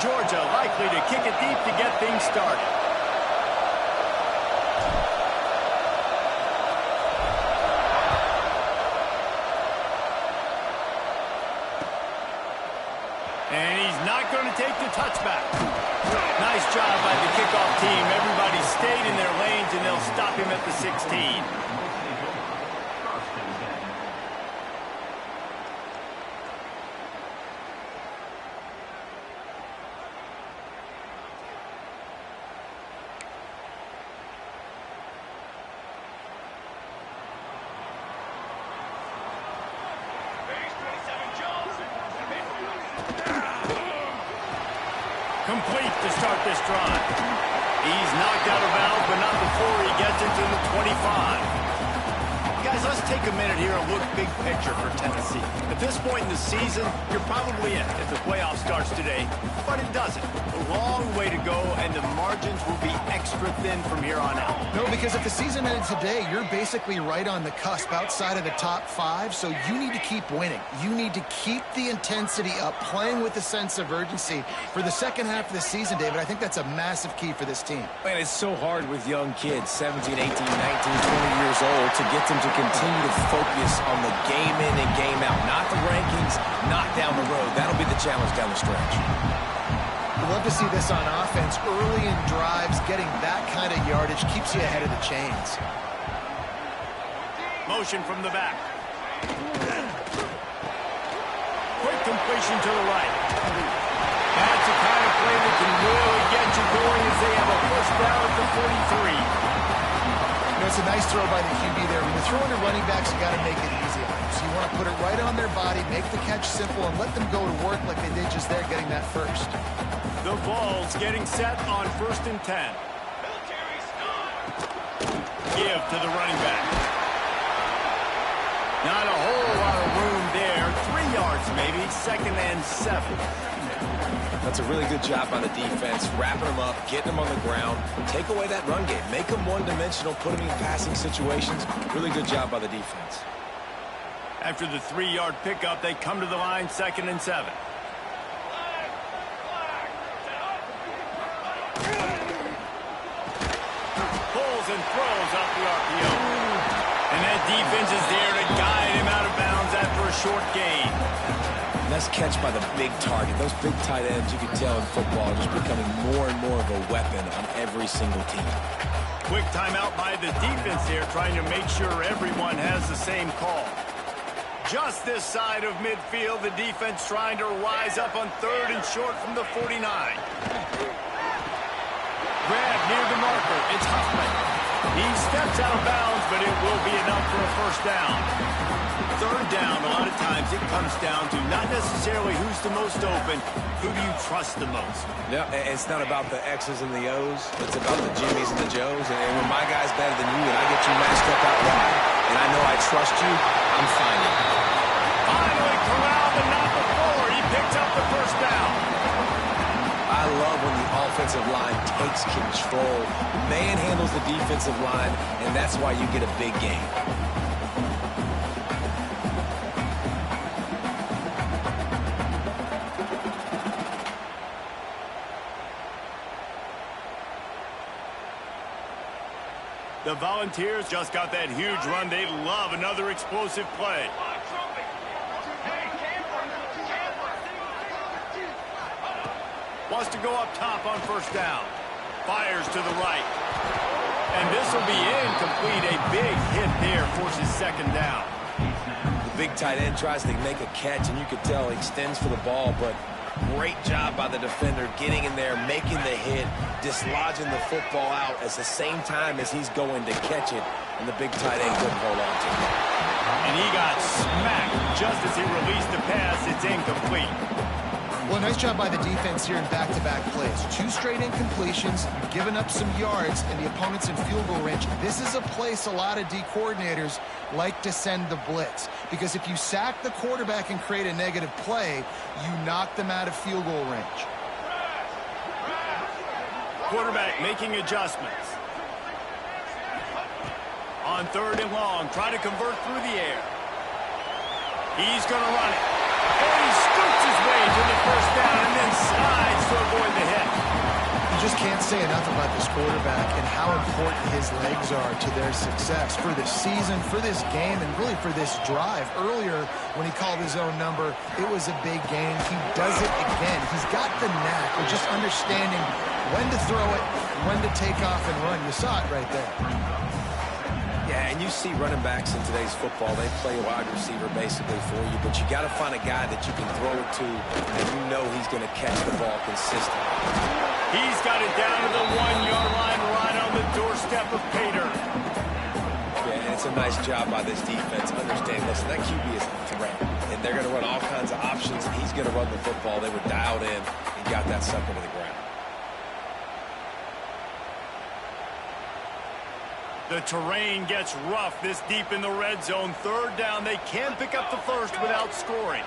Georgia likely to kick it deep to get things started. And he's not going to take the touchback. Nice job by the kickoff team. Everybody stayed in their lanes, and they'll stop him at the 16. Complete to start this drive. He's knocked out of bounds, but not before he gets into the 25. Guys, let's take a minute here and look big picture for Tennessee. At this point in the season, you're probably in if the playoff starts today, but it doesn't. A long way to go, and the margins will be extra thin from here on out. No, because if the season ended today, you're basically right on the cusp outside of the top 5, so you need to keep winning. You need to keep the intensity up, playing with a sense of urgency for the second half of the season, David. I think that's a massive key for this team. Man, it's so hard with young kids, 17, 18, 19, 20 years old, to get them to continue to focus on the game in and game out, not the rankings, not down the road. That'll be the challenge down the stretch. I'd love to see this on offense. Early in drives, getting that kind of yardage keeps you ahead of the chains. Motion from the back. Quick completion to the right. That's the kind of play that can really get you going as they have a first down at the 43. You know, it's a nice throw by the QB there. When you're throwing to running backs, you got to make it easy on them. So you want to put it right on their body, make the catch simple, and let them go to work like they did just there, getting that first. The ball's getting set on 1st and 10. Give to the running back. Not a whole lot of room there. 3 yards maybe, 2nd and 7. That's a really good job by the defense, wrapping them up, getting them on the ground, take away that run game, make them one-dimensional, put them in passing situations. Really good job by the defense. After the 3-yard pickup, they come to the line, 2nd and 7. Pulls and throws off the RPO. And that defense is there to guide him out of bounds after a short gain. Nice catch by the big target. Those big tight ends, you can tell in football, are just becoming more and more of a weapon on every single team. Quick timeout by the defense here, trying to make sure everyone has the same call. Just this side of midfield, the defense trying to rise up on 3rd and short from the 49. Grab near the marker. It's Huffman. He steps out of bounds, but it will be enough for a first down. 3rd down, a lot of times it comes down to not necessarily who's the most open, who do you trust the most? Yeah, it's not about the X's and the O's. It's about the Jimmies and the Joes. And when my guy's better than you and I get you matched up out wide, and I know I trust you, I'm finding. Finally corralled, but not before. He picks up the first down. I love when the offensive line takes control, manhandles the defensive line, and that's why you get a big game. The Volunteers just got that huge run. They love another explosive play. Wants to go up top on 1st down. Fires to the right. And this will be incomplete. A big hit there forces 2nd down. The big tight end tries to make a catch, and you could tell he extends for the ball, but great job by the defender getting in there, making the hit, dislodging the football out at the same time as he's going to catch it, and the big tight end couldn't hold on to it. And he got smacked just as he released the pass. It's incomplete. Well, nice job by the defense here in back-to-back plays. 2 straight incompletions, you've given up some yards, and the opponent's in field goal range. This is a place a lot of D coordinators like to send the blitz, because if you sack the quarterback and create a negative play, you knock them out of field goal range. Quarterback making adjustments. On 3rd and long, try to convert through the air. He's going to run it. And he scoots his way to the first down and then slides to avoid say enough about this quarterback and how important his legs are to their success for this season, for this game, and really for this drive. Earlier, when he called his own number, it was a big gain. He does it again. He's got the knack of just understanding when to throw it, when to take off and run. You saw it right there. Yeah, and you see running backs in today's football, they play a wide receiver basically for you, but you got to find a guy that you can throw it to and you know he's going to catch the ball consistently. He's got it down to the 1-yard line, right on the doorstep of Pater. Yeah, and it's a nice job by this defense. Understand, listen, that QB is a threat, and they're going to run all kinds of options, and he's going to run the football. They were dialed in and got that sucker to the ground. The terrain gets rough this deep in the red zone. Third down, they can pick up the first without scoring.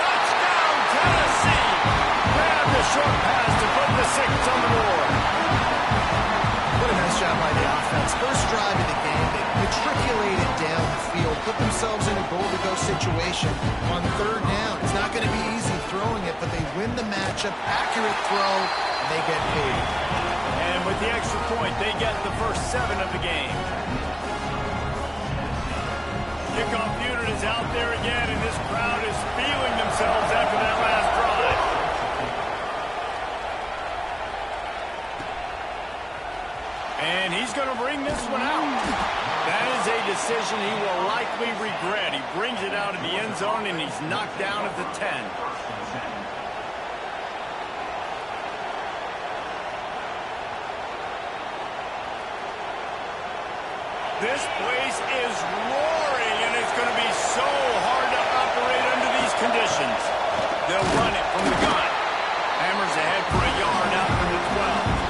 Touchdown, Tennessee! Grab the short pass to put the 6 on the board. What a nice job by the offense. First drive of the game, they matriculated down the field, put themselves in a goal-to-go situation on third down. It's not going to be easy throwing it, but they win the matchup. Accurate throw, and they get paid. And with the extra point, they get the first 7 of the game. Kickoff unit is out there again, and this crowd is feeling themselves after that last drive. And he's going to bring this one out. That is a decision he will likely regret. He brings it out of the end zone, and he's knocked down at the 10. This place is roaring, and it's going to be so hard to operate under these conditions. They'll run it from the gun. Hammers ahead for a yard out from the 12.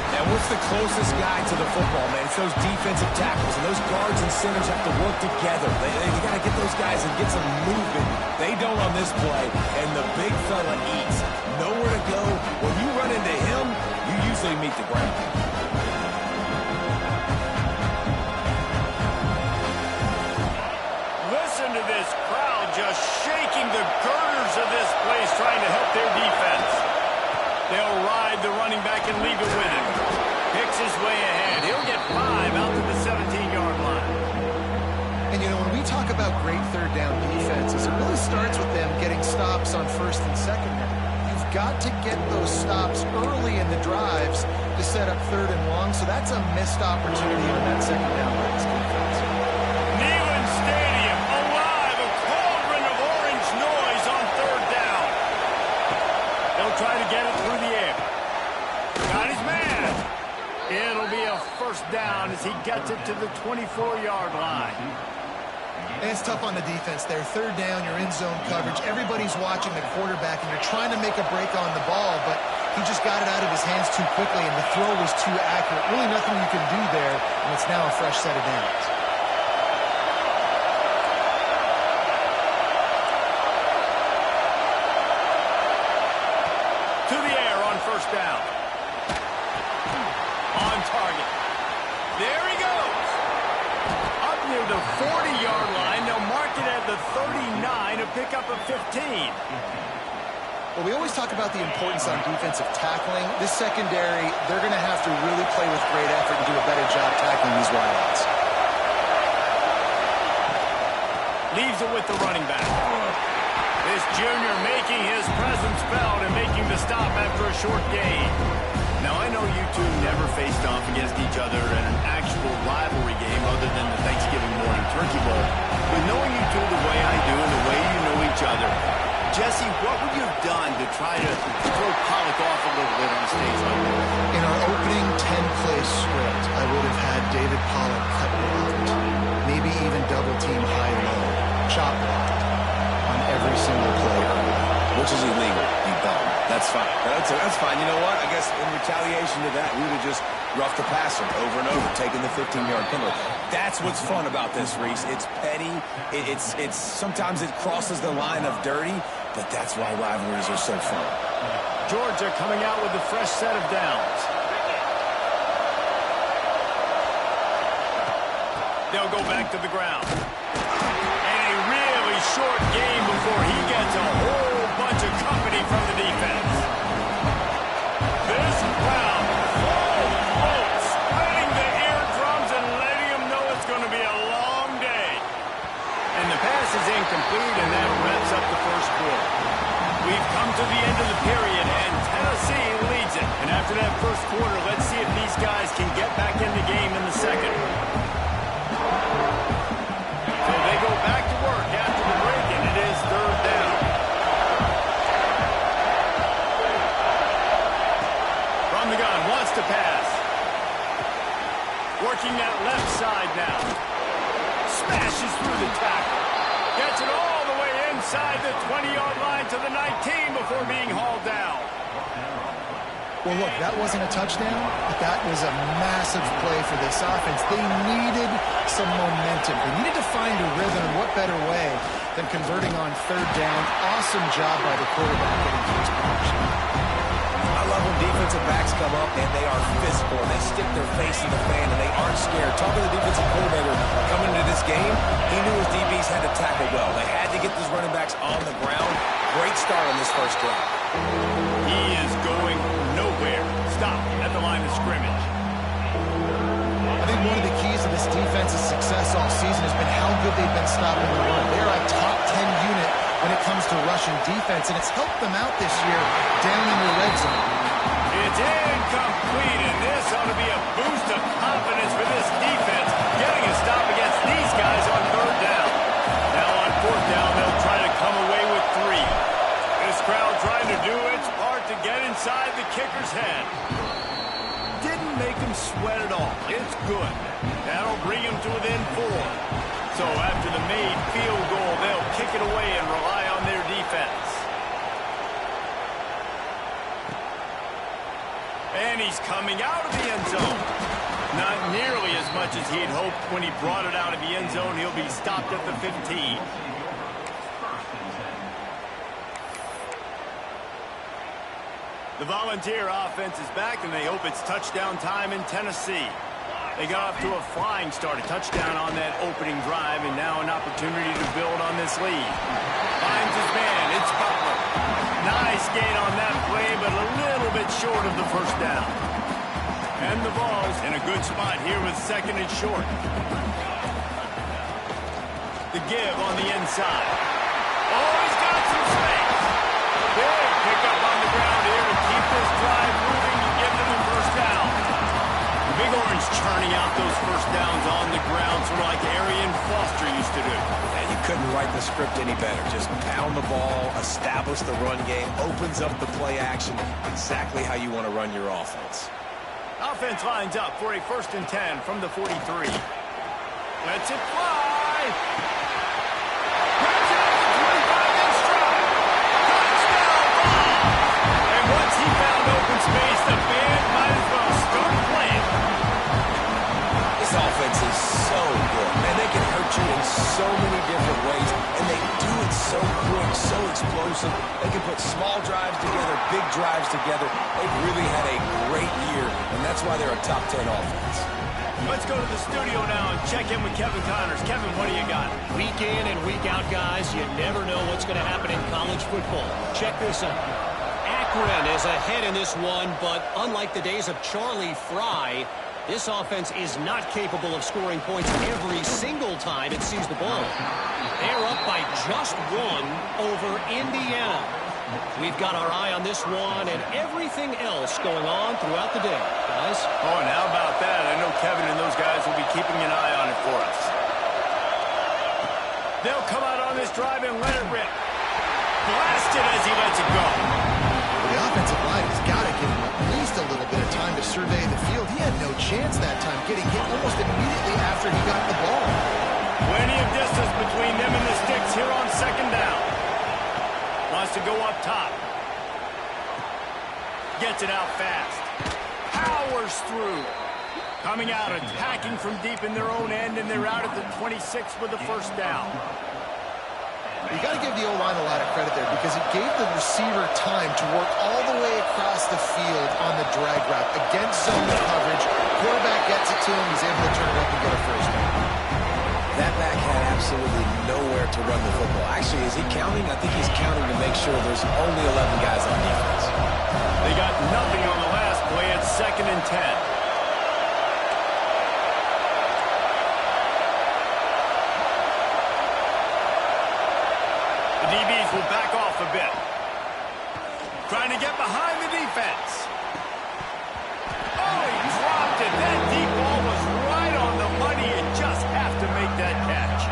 And what's the closest guy to the football, man? It's those defensive tackles, and those guards and centers have to work together. They got to get those guys and get some movement. They don't on this play, and the big fella eats. Nowhere to go. When you run into him, you usually meet the ground. Listen to this crowd just shaking the girders of this place, trying to help their defense. They'll ride the running back and leave it with him. Picks his way ahead. He'll get 5 out to the 17-yard line. And, you know, when we talk about great third down defenses, it really starts with them getting stops on first and second down. You've got to get those stops early in the drives to set up third and long, so that's a missed opportunity on that second down by this defense. Neyland Stadium alive, a cauldron of orange noise on third down. They'll try to get it through the air. Got his man. It'll be a first down as he gets it to the 24-yard line. And it's tough on the defense there. Third down, you're in zone coverage. Everybody's watching the quarterback, and you're trying to make a break on the ball, but he just got it out of his hands too quickly, and the throw was too accurate. Really nothing you can do there, and it's now a fresh set of downs. To the air on first down. On target. There he goes. Up near the 40-yard line. They'll mark it at the 39 to pick up a 15. Well, we always talk about the importance on defensive tackling. This secondary, they're going to have to really play with great effort and do a better job tackling these wideouts. Leaves it with the running back. This junior making his presence felt and making the stop after a short gain. Now, I know you two never faced off against each other in an actual rivalry game other than the Thanksgiving morning turkey bowl. But knowing you two the way I do and the way you know each other, Jesse, what would you have done to try to throw Pollock off a little bit on stage like this? In our opening 10-play script, I would have had David Pollock cut blocked, maybe even double-team high-low, chop blocked on every single play. Which is illegal, you bum. That's fine. That's fine. You know what? I guess in retaliation to that, we would just rough the passer over and over, taking the 15-yard penalty. That's what's fun about this, Reese. It's petty. It's sometimes it crosses the line of dirty, but that's why rivalries are so fun. Georgia coming out with a fresh set of downs. They'll go back to the ground. And a really short game before he gets a hold And the pass is incomplete, and that wraps up the first quarter. We've come to the end of the period, and Tennessee leads it. And after that first quarter, let's see if these guys can get back in the game in the second. So they go back to work after the break, and it is third down. From the gun, wants to pass. Working that left side now. Smashes through the tackle. Gets it all the way inside the 20-yard line to the 19 before being hauled down. Well, look, that wasn't a touchdown, but that was a massive play for this offense. They needed some momentum. They needed to find a rhythm, and what better way than converting on third down. Awesome job by the quarterback getting to his position. I love when defensive backs come up and they are physical. They stick their face in the fan and they aren't scared. Talking to the defensive coordinator coming into this game, he knew his DBs had to tackle well. They had to get these running backs on the ground. Great start on this first drive. He is going nowhere. Stop at the line of scrimmage. I think one of the keys to this defense's success all season has been how good they've been stopping the run. They're a top 10 unit when it comes to rushing defense, and it's helped them out this year down in the red zone. It's incomplete, and this ought to be a boost of confidence for this defense, getting a stop against these guys on third down. Now on fourth down, they'll try to come away with 3. This crowd trying to do its part to get inside the kicker's head. Didn't make him sweat at all. It's good. That'll bring him to within 4. So after the made field goal, they'll kick it away and rely on their defense. And he's coming out of the end zone. Not nearly as much as he'd hoped when he brought it out of the end zone. He'll be stopped at the 15. The Volunteer offense is back, and they hope it's touchdown time in Tennessee. They got off to a flying start, a touchdown on that opening drive, and now an opportunity to build on this lead. Finds his man, it's Butler. Nice gain on that play, but a little bit short of the first down. And the ball's in a good spot here with second and short. The give on the inside. Oh, he's got some space. Big pickup on the ground here to keep this drive moving and give them the first down. Big Orange churning out those first downs on the ground, sort of like Arian Foster used to do. And you couldn't write the script any better. Just pound the ball, establish the run game, opens up the play action, exactly how you want to run your offense. Offense lines up for a 1st and 10 from the 43. Lets it fly. Grabs it at the 25 and stride. Touchdown ball. And once he found open space, the band might as well start playing. This offense is so good. Man, they can hurt you in so many different ways, and they do it so quick, so explosive. They can put small drives together, big drives together. They've really had a great year, and that's why they're a top 10 offense. Let's go to the studio now and check in with Kevin Connors. Kevin, what do you got? Week in and week out, guys, you never know what's going to happen in college football. Check this out. Akron is ahead in this one, but unlike the days of Charlie Fry, this offense is not capable of scoring points every single time it sees the ball. They're up by just 1 over Indiana. We've got our eye on this one and everything else going on throughout the day, guys. Oh, and how about that? I know Kevin and those guys will be keeping an eye on it for us. They'll come out on this drive and let it rip. Blasted as he lets it go. The offensive line has got to give him at least a little bit of time to survey the field. He had no chance that time, getting hit almost immediately after he got the ball. Plenty of distance between them and the sticks here on second down. Wants to go up top. Gets it out fast. Powers through. Coming out, attacking from deep in their own end, and they're out at the 26 with the first down. You got to give the O-line a lot of credit there because it gave the receiver time to work all the way across the field on the drag route against zone coverage. Quarterback gets it to him. He's able to turn it up and get a first down. That back had absolutely nowhere to run the football. Actually, is he counting? I think he's counting to make sure there's only 11 guys on defense. They got nothing on the last play. It's 2nd and 10. DBs will back off a bit. Trying to get behind the defense. Oh, he dropped it. That deep ball was right on the money. You just have to make that catch.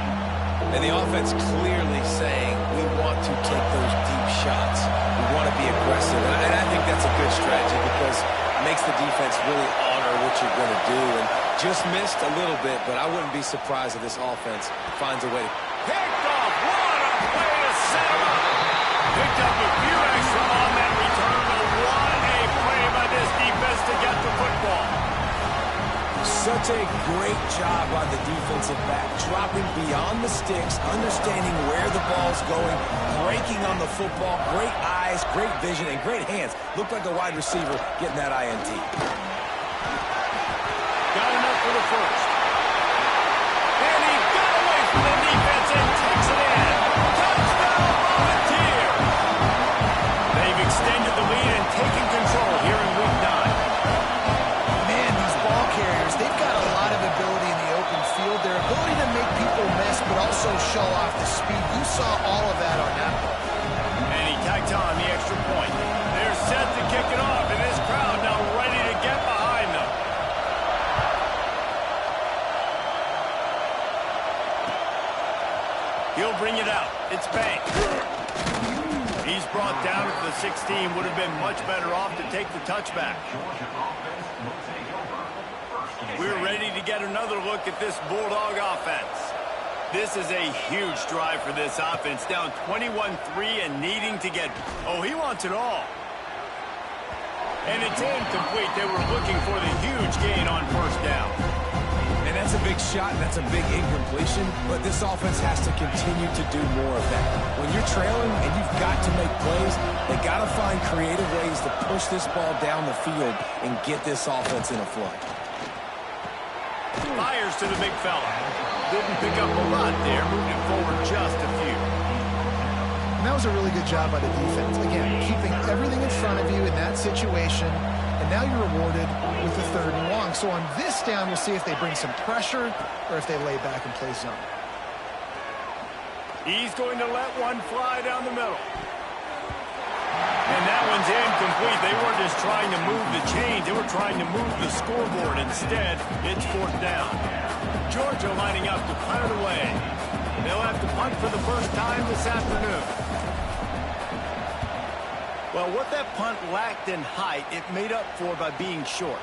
And the offense clearly saying, we want to take those deep shots. We want to be aggressive. And I think that's a good strategy because it makes the defense really honor what you're going to do. And just missed a little bit, but I wouldn't be surprised if this offense finds a way to... Picked off. What a way to set him up. Picked up a few extra on that return. But what a play by this defense to get the football. Such a great job by the defensive back, dropping beyond the sticks, understanding where the ball's going, breaking on the football, great eyes, great vision, and great hands. Looked like a wide receiver getting that INT. Got enough for the first. And he got away from the defense and takes it in. Touchdown, Volunteer! They've extended the lead and taken control here in Week 9. Man, these ball carriers, they've got a lot of ability in the open field. Their ability to make people miss, but also show off the speed. You saw all of that on that play. And he tacked on the extra point. They're set to kick it off, and this crowd now ready to get behind them. He'll bring it out. It's Bank. He's brought down at the 16. Would have been much better off to take the touchback. We're ready to get another look at this Bulldog offense. This is a huge drive for this offense. Down 21-3 and needing to get... Oh, he wants it all. And it's incomplete. They were looking for the huge gain on first down. And that's a big shot, and that's a big incompletion, but this offense has to continue to do more of that. When you're trailing and you've got to make plays, they got to find creative ways to push this ball down the field and get this offense in a flow. Fires to the big fella. Didn't pick up a lot there, moving forward just a few. And that was a really good job by the defense. Again, keeping everything in front of you in that situation, and now you're rewarded with the 3rd and long. So on this down, we'll see if they bring some pressure or if they lay back and play zone. He's going to let one fly down the middle. And that one's incomplete. They weren't just trying to move the chains. They were trying to move the scoreboard. Instead, it's 4th down. Georgia lining up to punt it away. They'll have to punt for the first time this afternoon. Well, what that punt lacked in height, it made up for by being short.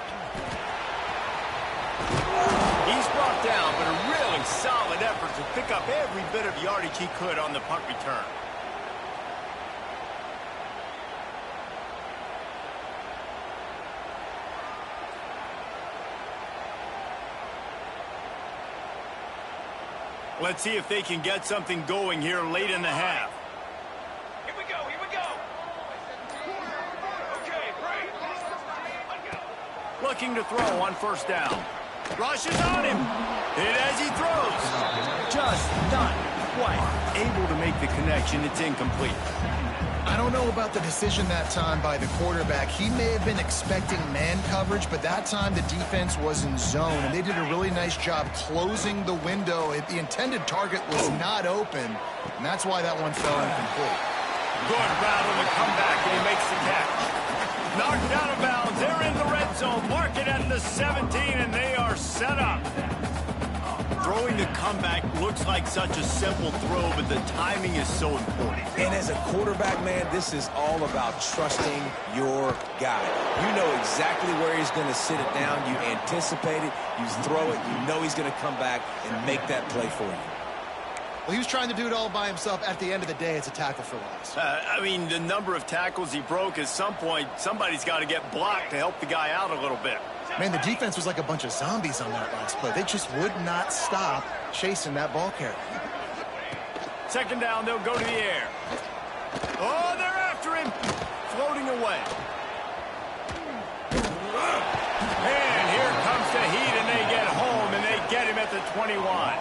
He's brought down, but a really solid effort to pick up every bit of yardage he could on the punt return. Let's see if they can get something going here late in the half. Here we go, here we go. Okay, break. Looking to throw on first down. Rushes on him. Hit as he throws. Just not quite able to make the connection. It's incomplete. I don't know about the decision that time by the quarterback. He may have been expecting man coverage, but that time the defense was in zone, and they did a really nice job closing the window. The intended target was not open, and that's why that one fell incomplete. Good route on the comeback, and he makes the catch. Knocked out of bounds. They're in the red zone. Mark it at the 17, and they are set up. Throwing the comeback looks like such a simple throw, but the timing is so important. And as a quarterback, man, this is all about trusting your guy. You know exactly where he's going to sit it down. You anticipate it. You throw it. You know he's going to come back and make that play for you. Well, he was trying to do it all by himself. At the end of the day, it's a tackle for loss. I mean, the number of tackles he broke, at some point, somebody's got to get blocked to help the guy out a little bit. Man, the defense was like a bunch of zombies on that last play. They just would not stop chasing that ball carrier. Second down, they'll go to the air. Oh, they're after him. Floating away. And here comes the heat, and they get home, and they get him at the 21.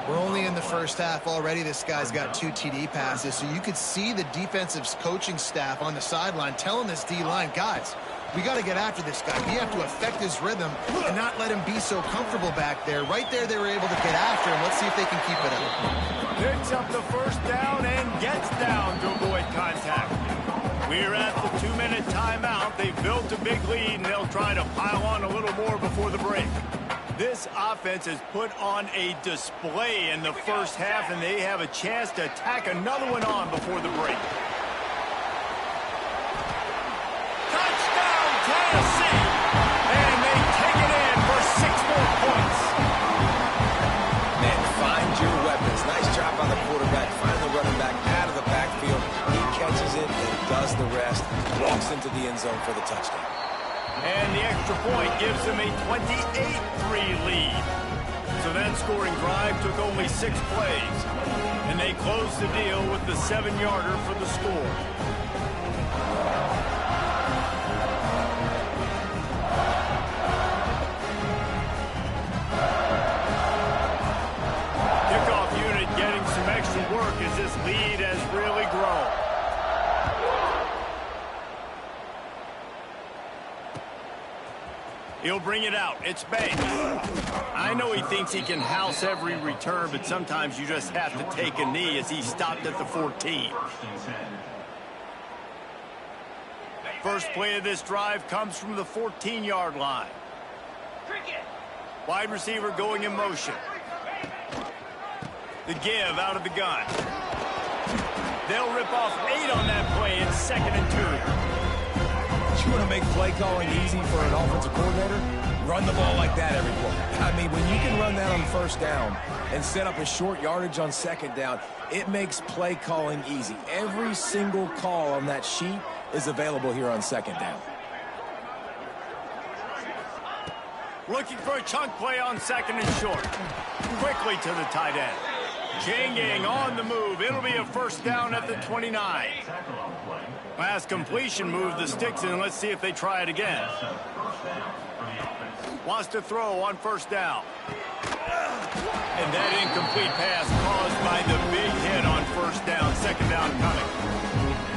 We're only in the first half already. This guy's got 2 TD passes, so you could see the defensive coaching staff on the sideline telling this D-line, guys, We got to get after this guy. We have to affect his rhythm and not let him be so comfortable back there. Right there, they were able to get after him. Let's see if they can keep it up. Picks up the first down and gets down to avoid contact. We're at the 2-minute timeout. They've built a big lead, and they'll try to pile on a little more before the break. This offense has put on a display in the first half, and they have a chance to tack another one on before the break. Touchdown, Tennessee! And they take it in for 6 more points. Man, find your weapons. Nice job by the quarterback. Find the running back out of the backfield. He catches it and does the rest. Walks into the end zone for the touchdown. And the extra point gives them a 28-3 lead. So that scoring drive took only 6 plays. And they closed the deal with the 7-yarder for the score. Kickoff unit getting some extra work as this lead has really grown. He'll bring it out. It's Banks. I know he thinks he can house every return, but sometimes you just have to take a knee as he stopped at the 14. First play of this drive comes from the 14-yard line. Wide receiver going in motion. The give out of the gun. They'll rip off 8 on that play in 2nd and 2. You want to make play calling easy for an offensive coordinator? Run the ball like that every play. I mean, when you can run that on first down and set up a short yardage on 2nd down, it makes play calling easy. Every single call on that sheet is available here on 2nd down. Looking for a chunk play on 2nd and short. Quickly to the tight end. Changing on the move. It'll be a first down at the 29. Last completion moved the sticks in. Let's see if they try it again. Wants to throw on first down. And that incomplete pass caused by the big hit on first down. 2nd down coming.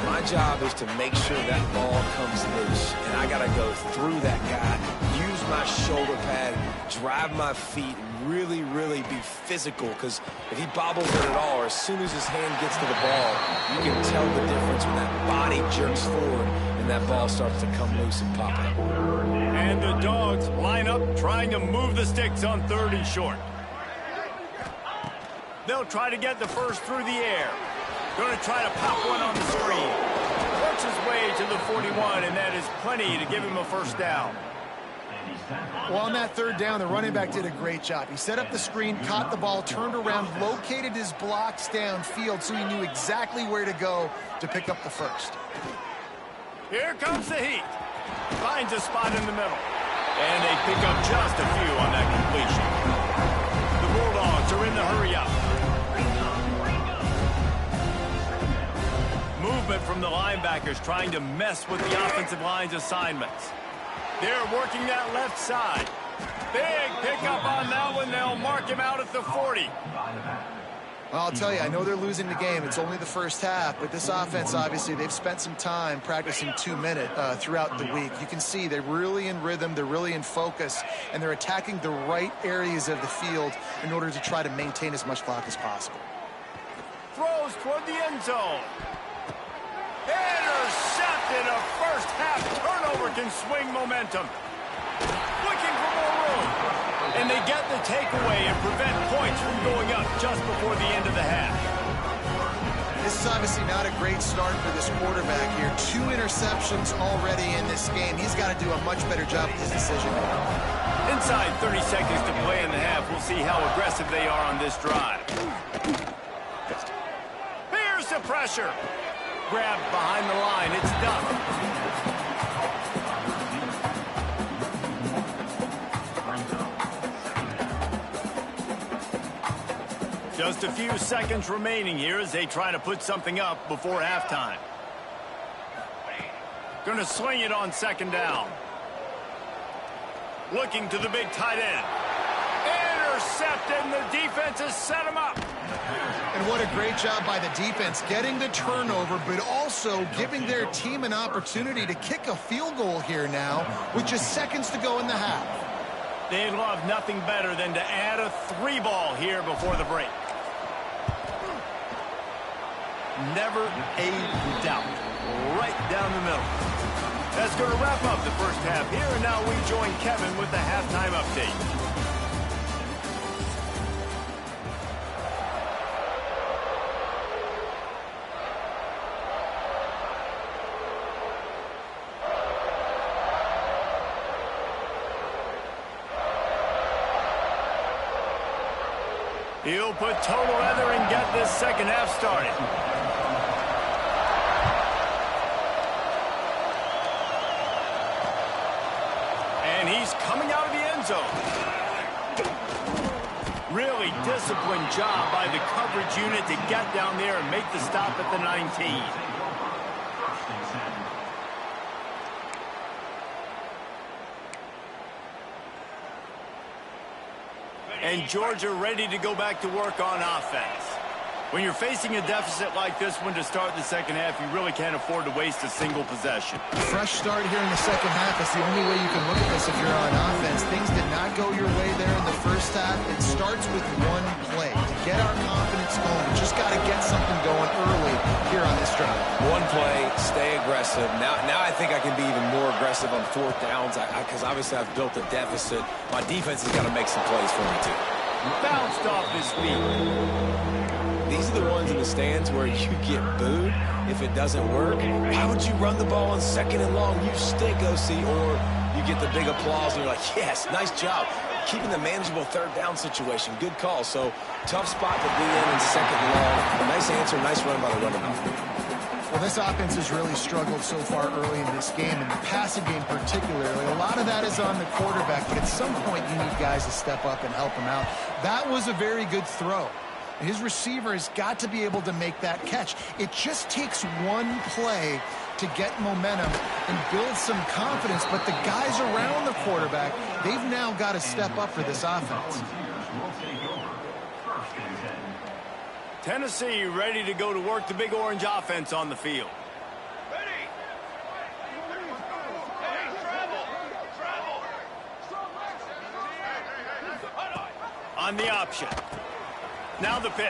My job is to make sure that ball comes loose. And I got to go through that guy, use my shoulder pad, drive my feet, really, really be physical. Because if he bobbles it at all, or as soon as his hand gets to the ball, you can tell the difference when that body jerks forward and that ball starts to come loose and pop out. And the Dogs line up trying to move the sticks on 3rd and short. They'll try to get the first through the air. Going to try to pop one on the screen. Works his way to the 41, and that is plenty to give him a first down. Well, on that 3rd down, the running back did a great job. He set up the screen, caught the ball, turned around, located his blocks downfield so he knew exactly where to go to pick up the first. Here comes the heat. Finds a spot in the middle. And they pick up just a few on that completion. The Bulldogs are in the hurry up. Movement from the linebackers trying to mess with the offensive line's assignments. They're working that left side. Big pickup on that one. They'll mark him out at the 40. Well, I'll tell you, I know they're losing the game. It's only the first half, but this offense, obviously, they've spent some time practicing 2-minute throughout the week. You can see they're really in rhythm, they're really in focus, and they're attacking the right areas of the field in order to try to maintain as much clock as possible. Throws toward the end zone. Intercepted. A first half turnover can swing momentum. Looking for more room. And they get the takeaway and prevent points from going up just before the end of the half. This is obviously not a great start for this quarterback here. 2 interceptions already in this game. He's got to do a much better job with his decision making. Inside 30 seconds to play in the half. We'll see how aggressive they are on this drive. Here's the pressure. Grabbed behind the line. It's done. Just a few seconds remaining here as they try to put something up before halftime. Going to swing it on 2nd down. Looking to the big tight end. Intercepted, and the defense has set him up. And what a great job by the defense, getting the turnover, but also giving their team an opportunity to kick a field goal here now with just seconds to go in the half. They'd love nothing better than to add a 3-ball here before the break. Never a doubt. Right down the middle. That's going to wrap up the first half here, and now we join Kevin with the halftime update. He'll put total leather and get this second half started. And he's coming out of the end zone. Really disciplined job by the coverage unit to get down there and make the stop at the 19. And Georgia ready to go back to work on offense. When you're facing a deficit like this one to start the second half, you really can't afford to waste a single possession. Fresh start here in the second half. It's the only way you can look at this if you're on offense. Things did not go your way there in the first half. It starts with one play. To get our confidence going, we just got to get something going early here on this drive. One play, stay aggressive. Now I think I can be even more aggressive on fourth downs because obviously I've built a deficit. My defense has got to make some plays for me too. Bounced off his feet. These are the ones in the stands where you get booed if it doesn't work. Why would you run the ball on second and long? You stink, OC. Or you get the big applause and you're like, yes, nice job. Keeping the manageable third down situation. Good call. So tough spot to be in second and long. Nice answer, nice run by the running back. Well, this offense has really struggled so far early in this game, and the passing game particularly. A lot of that is on the quarterback, but at some point you need guys to step up and help him out. That was a very good throw. His receiver has got to be able to make that catch. It just takes one play to get momentum and build some confidence, but the guys around the quarterback, they've now got to step up for this offense. Tennessee ready to go to work the Big Orange offense on the field. On the option. Now the pitch.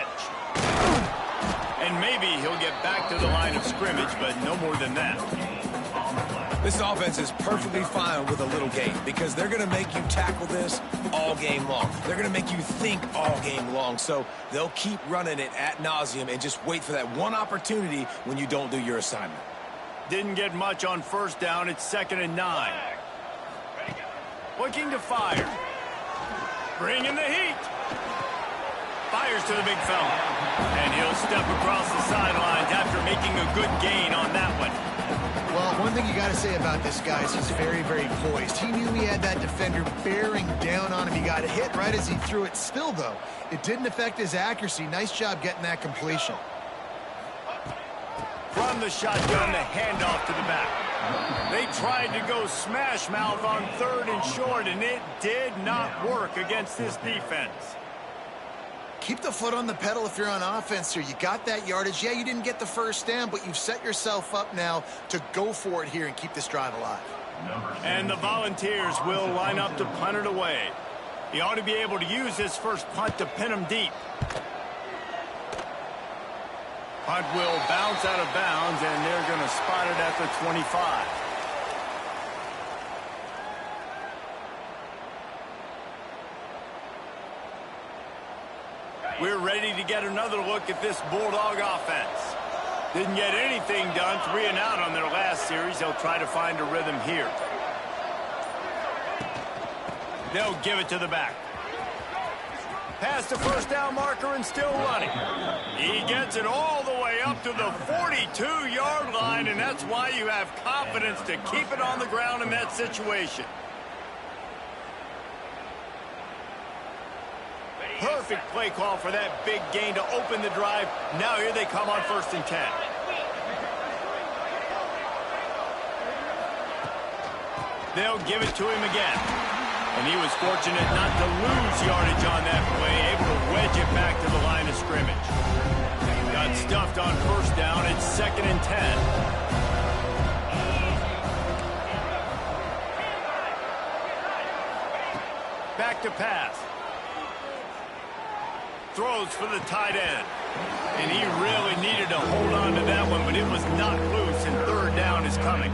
And maybe he'll get back to the line of scrimmage, but no more than that. This offense is perfectly fine with a little game because they're going to make you tackle this all game long. They're going to make you think all game long. So they'll keep running it ad nauseum and just wait for that one opportunity when you don't do your assignment. Didn't get much on first down. It's 2nd and 9. Looking to fire. Bringing the heat. Fires to the big fella. And he'll step across the sidelines after making a good gain on that one. Well, one thing you got to say about this guy is he's very, very poised. He knew he had that defender bearing down on him. He got hit right as he threw it. Still, though, it didn't affect his accuracy. Nice job getting that completion. From the shotgun, the handoff to the back. They tried to go smash mouth on 3rd and short, and it did not work against this defense. Keep the foot on the pedal if you're on offense here. You got that yardage. Yeah, you didn't get the first down, but you've set yourself up now to go for it here and keep this drive alive. And the Volunteers will line up to punt it away. He ought to be able to use his first punt to pin him deep. Punt will bounce out of bounds, and they're going to spot it at the 25. We're ready to get another look at this Bulldog offense. Didn't get anything done, 3 and out on their last series. They'll try to find a rhythm here. They'll give it to the back. Past the first down marker and still running. He gets it all the way up to the 42-yard line, and that's why you have confidence to keep it on the ground in that situation. Perfect play call for that big gain to open the drive. Now here they come on 1st and 10. They'll give it to him again. And he was fortunate not to lose yardage on that play, able to wedge it back to the line of scrimmage. Got stuffed on first down. It's 2nd and 10. Back to pass. Throws for the tight end. And he really needed to hold on to that one, but it was not loose, and 3rd down is coming.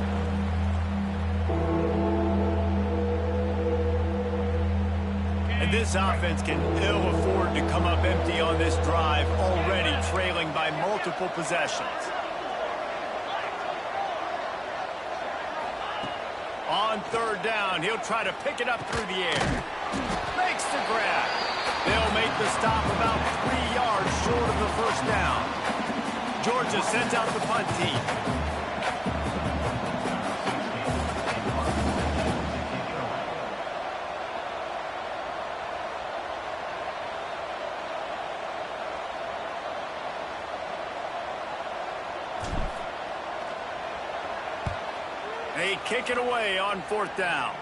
And this offense can ill afford to come up empty on this drive, already trailing by multiple possessions. On 3rd down, he'll try to pick it up through the air. Makes the grab. They'll make the stop about 3 yards short of the 1st down. Georgia sends out the punt team. They kick it away on 4th down.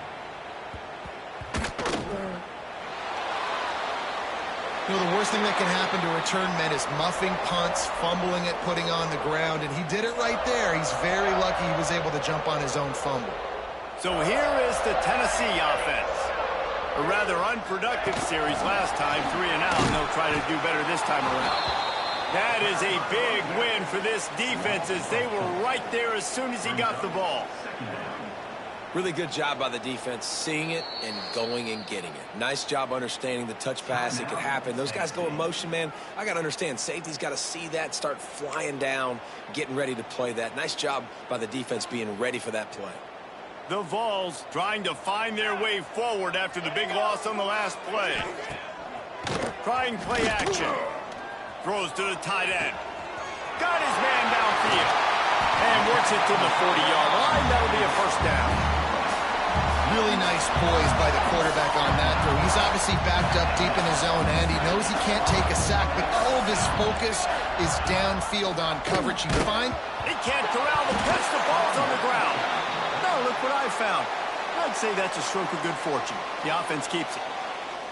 You know, the worst thing that can happen to return men is muffing punts, fumbling it, putting on the ground, and he did it right there. He's very lucky he was able to jump on his own fumble. So here is the Tennessee offense. A rather unproductive series last time, 3 and out, and they'll try to do better this time around. That is a big win for this defense, as they were right there as soon as he got the ball. Really good job by the defense, seeing it and going and getting it. Nice job understanding the touch pass. It could happen. Those guys go in motion, man. I got to understand. Safety's got to see that, start flying down, getting ready to play that. Nice job by the defense being ready for that play. The Vols trying to find their way forward after the big loss on the last play. Trying play action. Throws to the tight end. Got his man downfield. And works it to the 40-yard line. That'll be a 1st down. Really nice poise by the quarterback on that throw. He's obviously backed up deep in his own end. He knows he can't take a sack, but all of his focus is downfield on coverage. He can't corral the catch. The ball's on the ground. No, look what I found. I'd say that's a stroke of good fortune. The offense keeps it.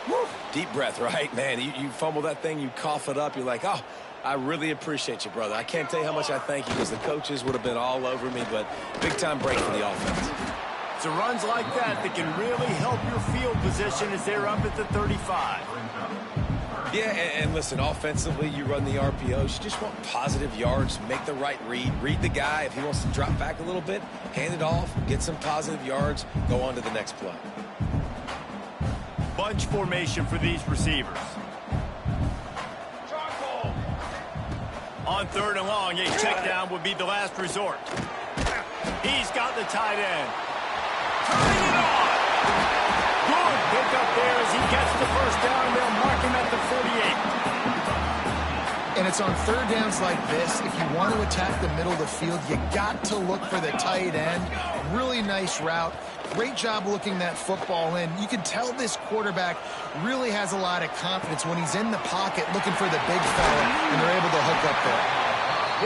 Woo. Deep breath, right? Man, you fumble that thing, you cough it up, you're like, oh, I really appreciate you, brother. I can't tell you how much I thank you, because the coaches would have been all over me, but big-time break for the offense. So runs like that can really help your field position as they're up at the 35. Yeah, and listen, offensively, you run the RPOs. You just want positive yards, make the right read. Read the guy. If he wants to drop back a little bit, hand it off, get some positive yards, go on to the next play. Bunch formation for these receivers. On 3rd and long, a check down would be the last resort. He's got the tight end. Turning it on. Good pick up there as he gets the 1st down. They'll mark him at the 48. And it's on 3rd downs like this. If you want to attack the middle of the field, you got to look for the tight end. Really nice route. Great job looking that football in. You can tell this quarterback really has a lot of confidence when he's in the pocket looking for the big fella, and they're able to hook up there.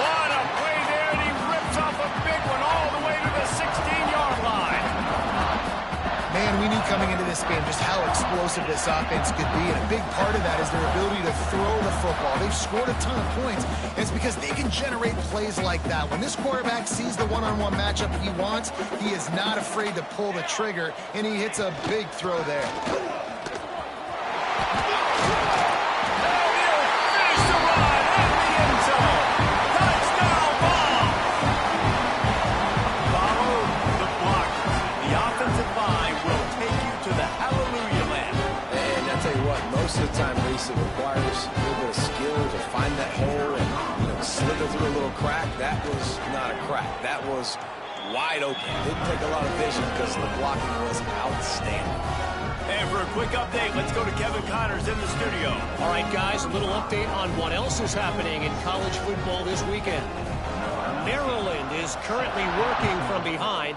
What a play there, and he rips off a big one all the way to the 16-yard line. Man, we knew coming into this game just how explosive this offense could be, and a big part of that is their ability to throw the football. They've scored a ton of points, and it's because they can generate plays like that. When this quarterback sees the one-on-one matchup he wants, he is not afraid to pull the trigger, and he hits a big throw there. Most of the time, Reese, it requires a little bit of skill to find that hole and slither through a little crack. That was not a crack. That was wide open. Didn't take a lot of vision because the blocking was outstanding. And for a quick update, let's go to Kevin Connors in the studio. All right, guys, a little update on what else is happening in college football this weekend. Maryland is currently working from behind,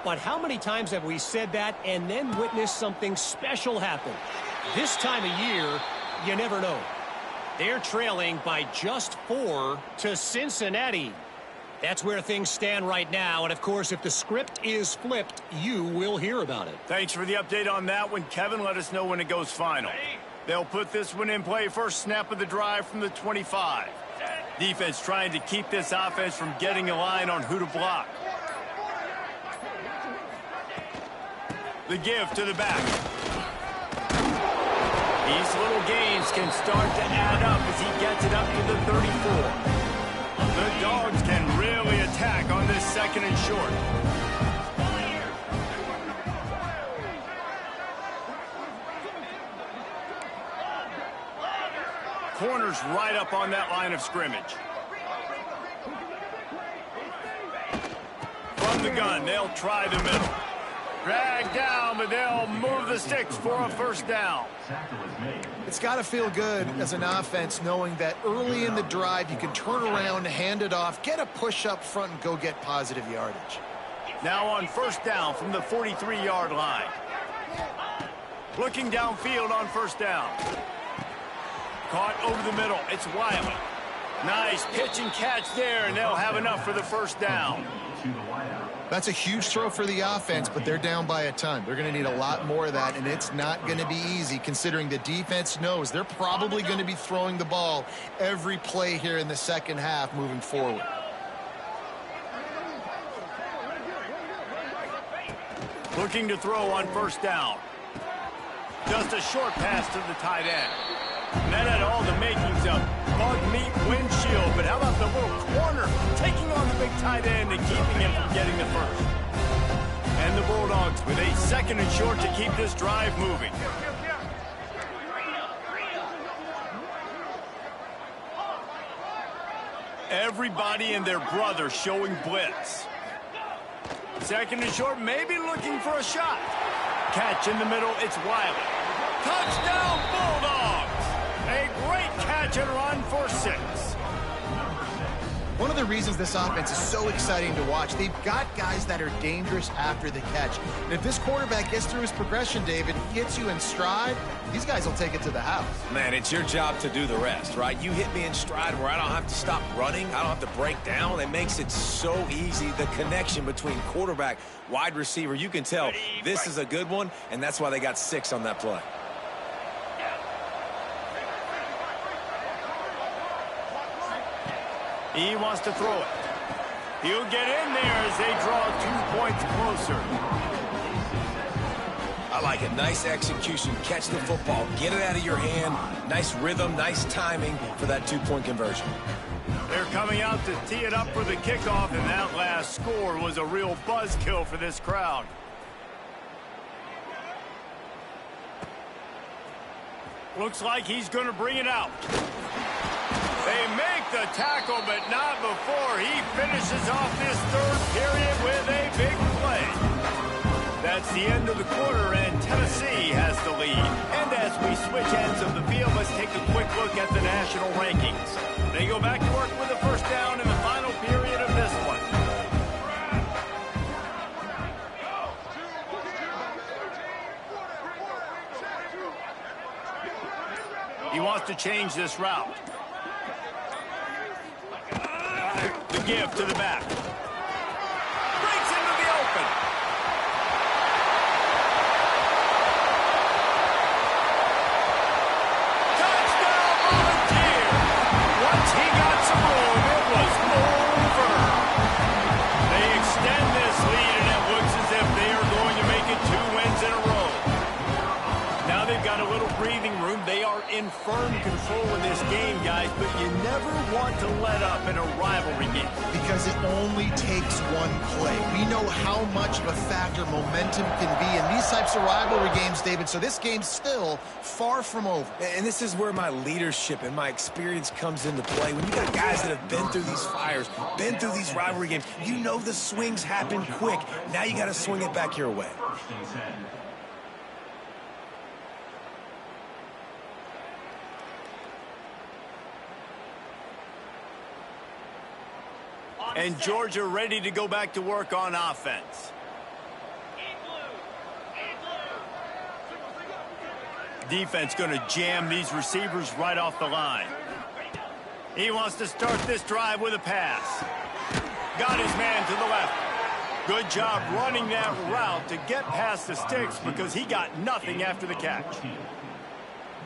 but how many times have we said that and then witnessed something special happen? This time of year, you never know. They're trailing by just 4 to Cincinnati. That's where things stand right now, and of course, if the script is flipped, you will hear about it. Thanks for the update on that one, Kevin. Let us know when it goes final. They'll put this one in play first snap of the drive from the 25. Defense trying to keep this offense from getting a line on who to block. The give to the back. These little gains can start to add up as he gets it up to the 34. The Dogs can really attack on this second and short. Corners right up on that line of scrimmage. From the gun, they'll try the middle. Drag down, but they'll move the sticks for a first down. It's got to feel good as an offense knowing that early in the drive you can turn around, hand it off, get a push up front, and go get positive yardage. Now on first down from the 43-yard line. Looking downfield on first down. Caught over the middle. It's Wiley. Nice pitch and catch there, and they'll have enough for the first down. That's a huge throw for the offense, but they're down by a ton. They're going to need a lot more of that, and it's not going to be easy considering the defense knows they're probably going to be throwing the ball every play here in the second half moving forward. Looking to throw on first down. Just a short pass to the tight end. And that had all the makings of bug meat windshield, but how about the little corner taking on the big tight end and keeping him from getting the first? And the Bulldogs with a second and short to keep this drive moving. Everybody and their brother showing blitz. Second and short, maybe looking for a shot. Catch in the middle, it's Wiley. Touchdown, Bulldogs! A great catch and run for 6. One of the reasons this offense is so exciting to watch, they've got guys that are dangerous after the catch. And if this quarterback gets through his progression, David, gets you in stride, these guys will take it to the house. Man, it's your job to do the rest, right? You hit me in stride where I don't have to stop running. I don't have to break down. It makes it so easy. The connection between quarterback, wide receiver, you can tell this is a good one, and that's why they got 6 on that play. He wants to throw it. He'll get in there as they draw 2 points closer. I like it. Nice execution. Catch the football. Get it out of your hand. Nice rhythm, nice timing for that 2-point conversion. They're coming out to tee it up for the kickoff, and that last score was a real buzzkill for this crowd. Looks like he's going to bring it out. They make the tackle, but not before he finishes off this third period with a big play. That's the end of the quarter, and Tennessee has the lead. And as we switch ends of the field, let's take a quick look at the national rankings. They go back to work with a first down in the final period of this one. He wants to change this route. The give to the back. Breaks into the open. Touchdown, Volunteer. Once he got some room, it was over. They extend this lead, and it looks as if they are going to make it 2 wins in a row. Now they've got a little breathing room. They are in firm control in this game, guys, but you never want to let up in a rivalry game. Because it only takes one play. We know how much of a factor momentum can be in these types of rivalry games, David, so this game's still far from over. And this is where my leadership and my experience comes into play. When you got guys that have been through these fires, been through these rivalry games, you know the swings happen quick. Now you got to swing it back your way. And Georgia ready to go back to work on offense. Defense going to jam these receivers right off the line. He wants to start this drive with a pass. Got his man to the left. Good job running that route to get past the sticks because he got nothing after the catch.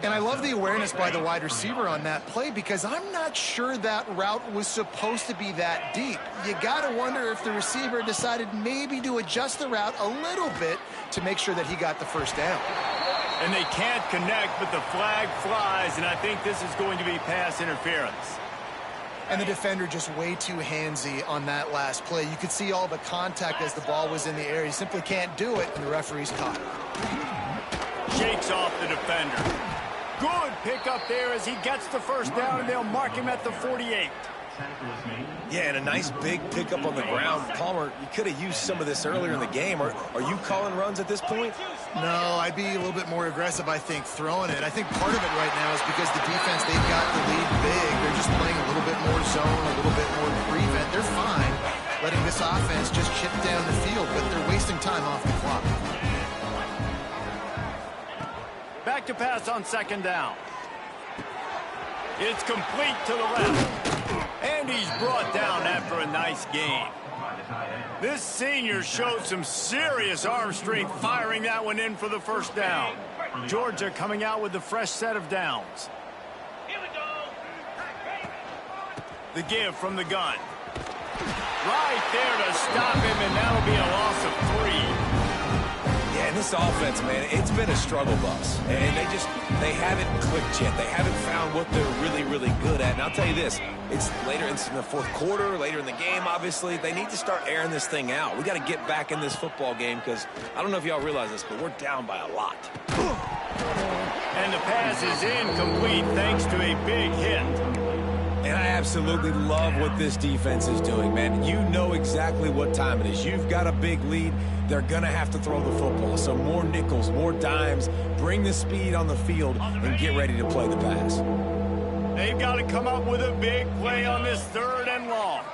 And I love the awareness by the wide receiver on that play because I'm not sure that route was supposed to be that deep. You got to wonder if the receiver decided maybe to adjust the route a little bit to make sure that he got the first down. And they can't connect, but the flag flies, and I think this is going to be pass interference. And the defender just way too handsy on that last play. You could see all the contact as the ball was in the air. He simply can't do it, and the referee's caught it. Shakes off the defender. Good pickup there as he gets the first down, and they'll mark him at the 48. Yeah, and a nice big pickup on the ground. Palmer, you could have used some of this earlier in the game. Are you calling runs at this point? No, I'd be a little bit more aggressive, I think, throwing it. I think part of it right now is because the defense, they've got the lead big. They're just playing a little bit more zone, a little bit more prevent. They're fine letting this offense just chip down the field, but they're wasting time off the clock. Back to pass on second down. It's complete to the left. And he's brought down after a nice gain. This senior showed some serious arm strength firing that one in for the first down. Georgia coming out with the fresh set of downs. The give from the gun. Right there to stop him, and that'll be a loss of 3. Yeah, and this offense, man, it's been a struggle bus. And they haven't clicked yet. They haven't found what they're really, really good at. And I'll tell you this, it's later in the fourth quarter, later in the game, obviously. They need to start airing this thing out. We got to get back in this football game because I don't know if y'all realize this, but we're down by a lot. And the pass is incomplete thanks to a big hit. And I absolutely love what this defense is doing, man. You know exactly what time it is. You've got a big lead. They're going to have to throw the football. So more nickels, more dimes, bring the speed on the field, and get ready to play the pass. They've got to come up with a big play on this 3rd and long.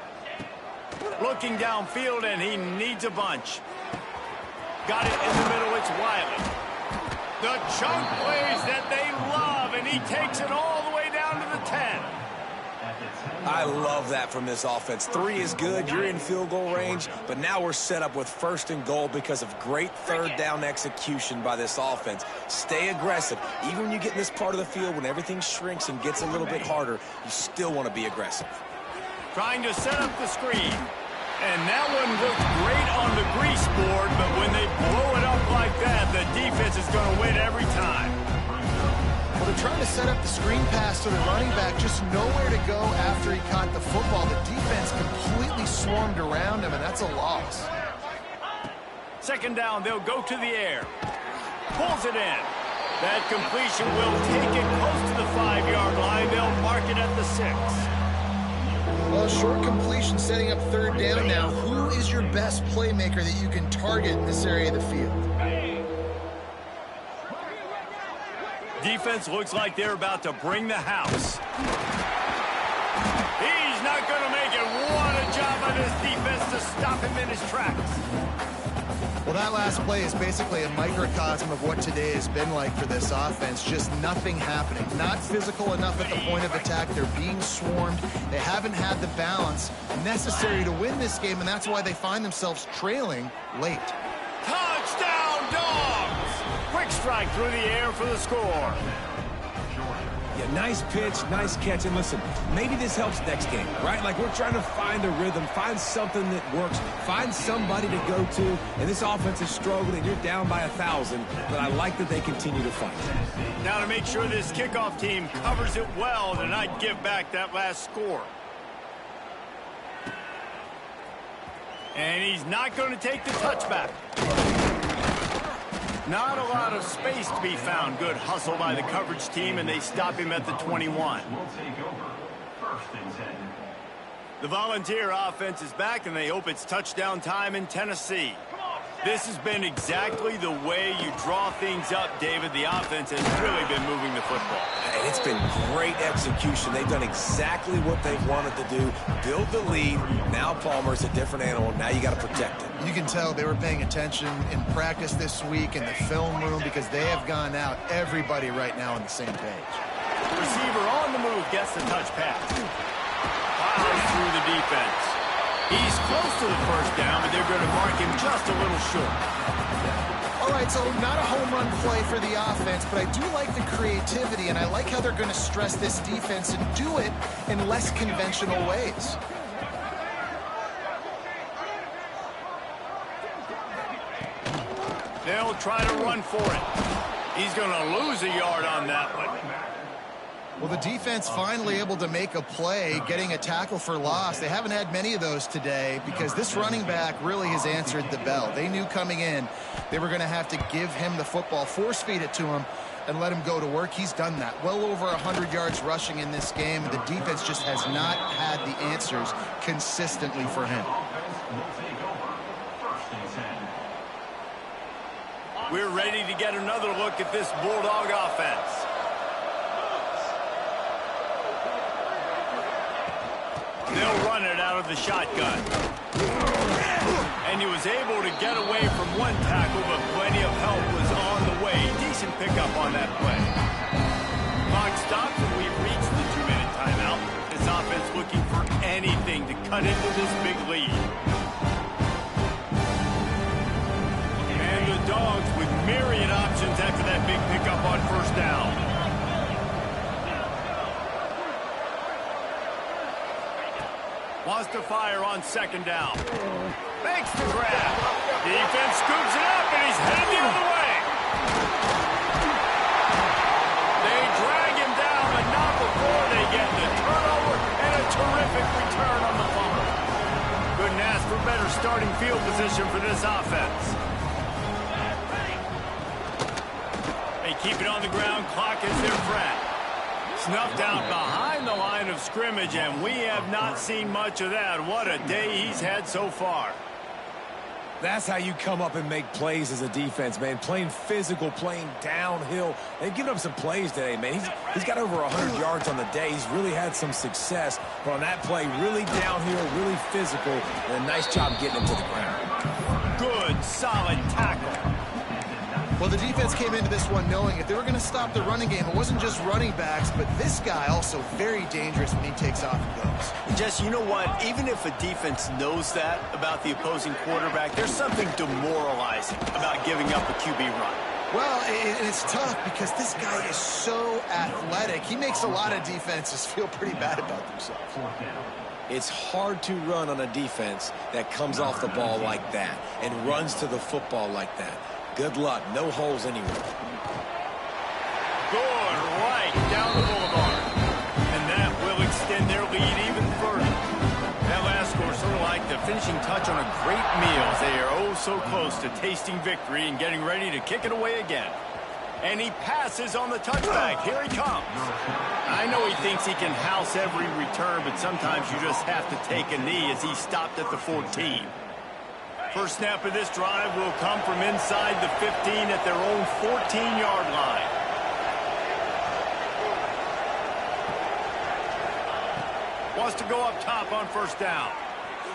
Looking downfield, and he needs a bunch. Got it in the middle. It's Wiley. The chunk plays that they love, and he takes it all the way down to the 10. I love that from this offense. 3 is good. You're in field goal range, but now we're set up with 1st and goal because of great 3rd down execution by this offense. Stay aggressive. Even when you get in this part of the field, when everything shrinks and gets a little bit harder, you still want to be aggressive. Trying to set up the screen. And that one looks great on the grease board, but when they blow it up like that, the defense is going to win every time. Well, they're trying to set up the screen pass to the running back, just nowhere to go after he caught the football. The defense completely swarmed around him, and that's a loss. Second down, they'll go to the air. Pulls it in. That completion will take it close to the 5-yard line. They'll mark it at the 6. Well, short completion setting up 3rd down now. Who is your best playmaker that you can target in this area of the field? Defense looks like they're about to bring the house. He's not going to make it. What a job by this defense to stop him in his tracks. Well, that last play is basically a microcosm of what today has been like for this offense. Just nothing happening. Not physical enough at the point of attack. They're being swarmed. They haven't had the balance necessary to win this game, and that's why they find themselves trailing late. Touchdown, Dogs! Quick strike through the air for the score. Yeah, nice pitch, nice catch. And listen, maybe this helps next game, right? Like we're trying to find a rhythm, find something that works, find somebody to go to. And this offense is struggling, and you're down by 1,000. But I like that they continue to fight. Now to make sure this kickoff team covers it well to not give back that last score. And he's not going to take the touchback. Not a lot of space to be found. Good hustle by the coverage team, and they stop him at the 21. The Volunteer offense is back, and they hope it's touchdown time in Tennessee. This has been exactly the way you draw things up, David. The offense has really been moving the football. And it's been great execution. They've done exactly what they've wanted to do. Build the lead. Now Palmer's a different animal. Now you got to protect it. You can tell they were paying attention in practice this week in the film room because they have gone out, everybody right now on the same page. Receiver on the move gets the touch pass. Plows through the defense. He's close to the first down, but they're going to mark him just a little short. All right, so not a home run play for the offense, but I do like the creativity, and I like how they're going to stress this defense and do it in less conventional ways. They'll try to run for it. He's going to lose a yard on that one. Well, the defense finally able to make a play, getting a tackle for loss. They haven't had many of those today because this running back really has answered the bell. They knew coming in they were going to have to give him the football, force feed it to him, and let him go to work. He's done that. Well over 100 yards rushing in this game. The defense just has not had the answers consistently for him. We're ready to get another look at this Bulldog offense. They'll run it out of the shotgun. And he was able to get away from one tackle, but plenty of help was on the way. Decent pickup on that play. Clock stops, and we've reached the 2-minute timeout. This offense looking for anything to cut into this big lead. And the Dogs with myriad options after that big pickup on first down. Wants to fire on second down. Makes the grab. Defense scoops it up, and he's headed the other way. They drag him down, but not before they get the turnover and a terrific return on the fumble. Couldn't ask for better starting field position for this offense. They keep it on the ground. Clock is their friend. Snuffed out behind the line of scrimmage, and we have not seen much of that. What a day he's had so far. That's how you come up and make plays as a defense, man. Playing physical, playing downhill. They've given up some plays today, man. He's got over 100 yards on the day. He's really had some success. But on that play, really downhill, really physical, and a nice job getting him to the ground. Good, solid tackle. Well, the defense came into this one knowing if they were going to stop the running game, it wasn't just running backs, but this guy also very dangerous when he takes off and goes. Jess, you know what? Even if a defense knows that about the opposing quarterback, there's something demoralizing about giving up a QB run. Well, it's tough because this guy is so athletic. He makes a lot of defenses feel pretty bad about themselves. It's hard to run on a defense that comes off the ball like that and runs to the football like that. Good luck. No holes anywhere. Good right down the boulevard. And that will extend their lead even further. That last score sort of like the finishing touch on a great meal as they are oh so close to tasting victory and getting ready to kick it away again. And he passes on the touchback. Here he comes. I know he thinks he can house every return, but sometimes you just have to take a knee as he stopped at the 14. First snap of this drive will come from inside the 15 at their own 14-yard line. Wants to go up top on first down.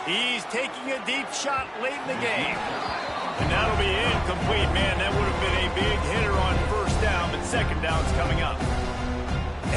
He's taking a deep shot late in the game. And that'll be incomplete. Man, that would have been a big hitter on first down, but second down's coming up.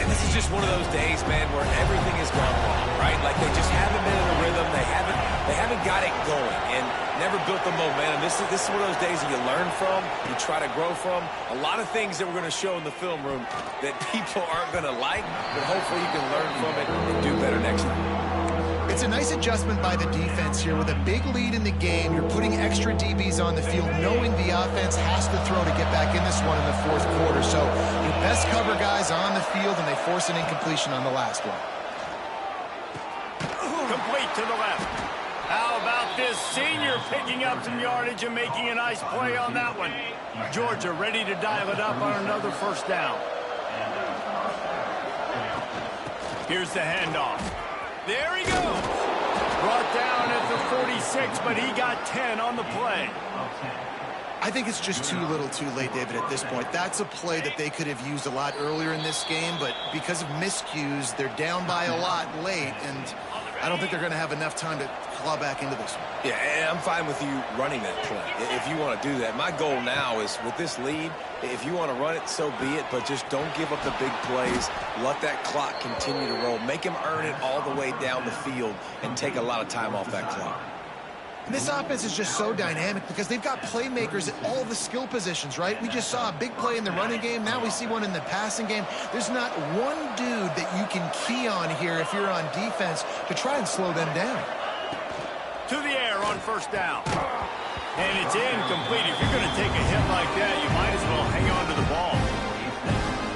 And this is just one of those days, man, where everything has gone wrong, right? Like they just haven't been in a rhythm. They haven't got it going and never built the momentum. This is one of those days that you learn from, you try to grow from. A lot of things that we're going to show in the film room that people aren't going to like, but hopefully you can learn from it and do better next time. It's a nice adjustment by the defense here. With a big lead in the game, you're putting extra DBs on the field, knowing the offense has to throw to get back in this one in the fourth quarter. So your best cover guys on the field, and they force an incompletion on the last one. Complete to the left. How about this senior picking up some yardage and making a nice play on that one? Georgia ready to dial it up on another first down. Here's the handoff. There he goes. Brought down at the 46, but he got 10 on the play. I think it's just too little too late, David, at this point. That's a play that they could have used a lot earlier in this game, but because of miscues, they're down by a lot late, and I don't think they're going to have enough time to claw back into this one. Yeah, and I'm fine with you running that play if you want to do that. My goal now is with this lead, if you want to run it, so be it, but just don't give up the big plays. Let that clock continue to roll. Make him earn it all the way down the field and take a lot of time off that clock. This offense is just so dynamic because they've got playmakers at all the skill positions, right? We just saw a big play in the running game. Now we see one in the passing game. There's not one dude that you can key on here if you're on defense to try and slow them down. To the air on first down. And it's incomplete. If you're going to take a hit like that, you might as well hang on to the ball.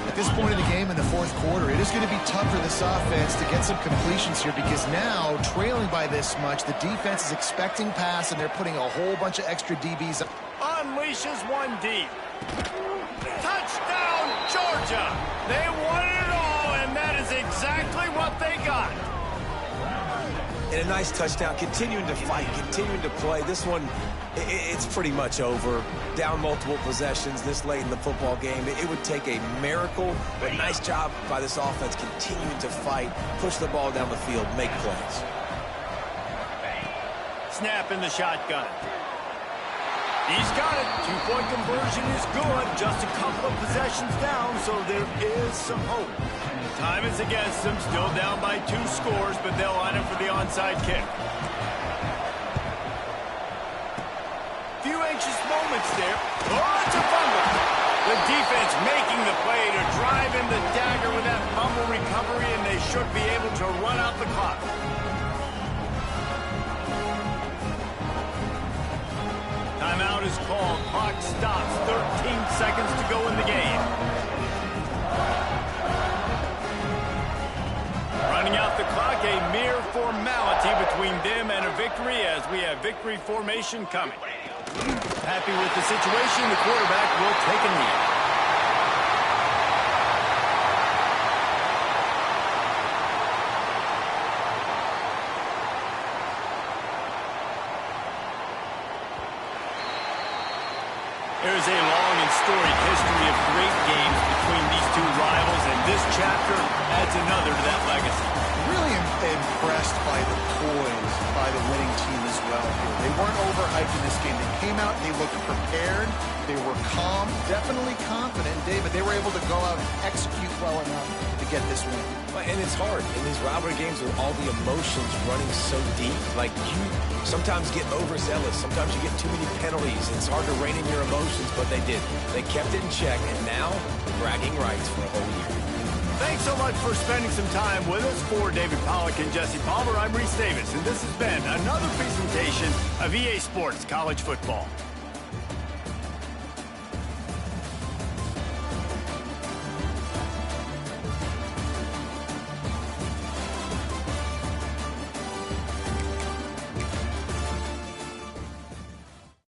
At this point in the game in the fourth quarter, it is going to be tough for this offense to get some completions here because now, trailing by this much, the defense is expecting pass, and they're putting a whole bunch of extra DBs. Unleashes one deep. Touchdown, Georgia! They won it all, and that is exactly what they got. And a nice touchdown, continuing to fight, continuing to play. This one, it's pretty much over. Down multiple possessions this late in the football game. It would take a miracle, but nice job by this offense continuing to fight, push the ball down the field, make plays. Snap in the shotgun. He's got it. Two-point conversion is good. Just a couple of possessions down, so there is some hope. Time is against them. Still down by 2 scores, but they'll line up for the onside kick. Few anxious moments there. Oh, it's a fumble. The defense making the play to drive in the dagger with that fumble recovery, and they should be able to run out the clock. Timeout is called. Clock stops. 13 seconds to go in the game. Running out the clock, a mere formality between them and a victory as we have victory formation coming. Happy with the situation, the quarterback will take a knee. There's a long and storied history of great games between these two rivals, and this chapter adds another to that legacy. Really impressed by the poise by the winning team as well here. They weren't overhyped in this game. They came out, they looked prepared, they were calm, definitely confident. David, they were able to go out and execute well enough to get this win. And it's hard in these rivalry games with all the emotions running so deep. Like, you sometimes get overzealous. Sometimes you get too many penalties. It's hard to rein in your emotions, but they did. They kept it in check, and now bragging rights for a whole year. Thanks so much for spending some time with us. For David Pollack and Jesse Palmer, I'm Reese Davis, and this has been another presentation of EA Sports College Football.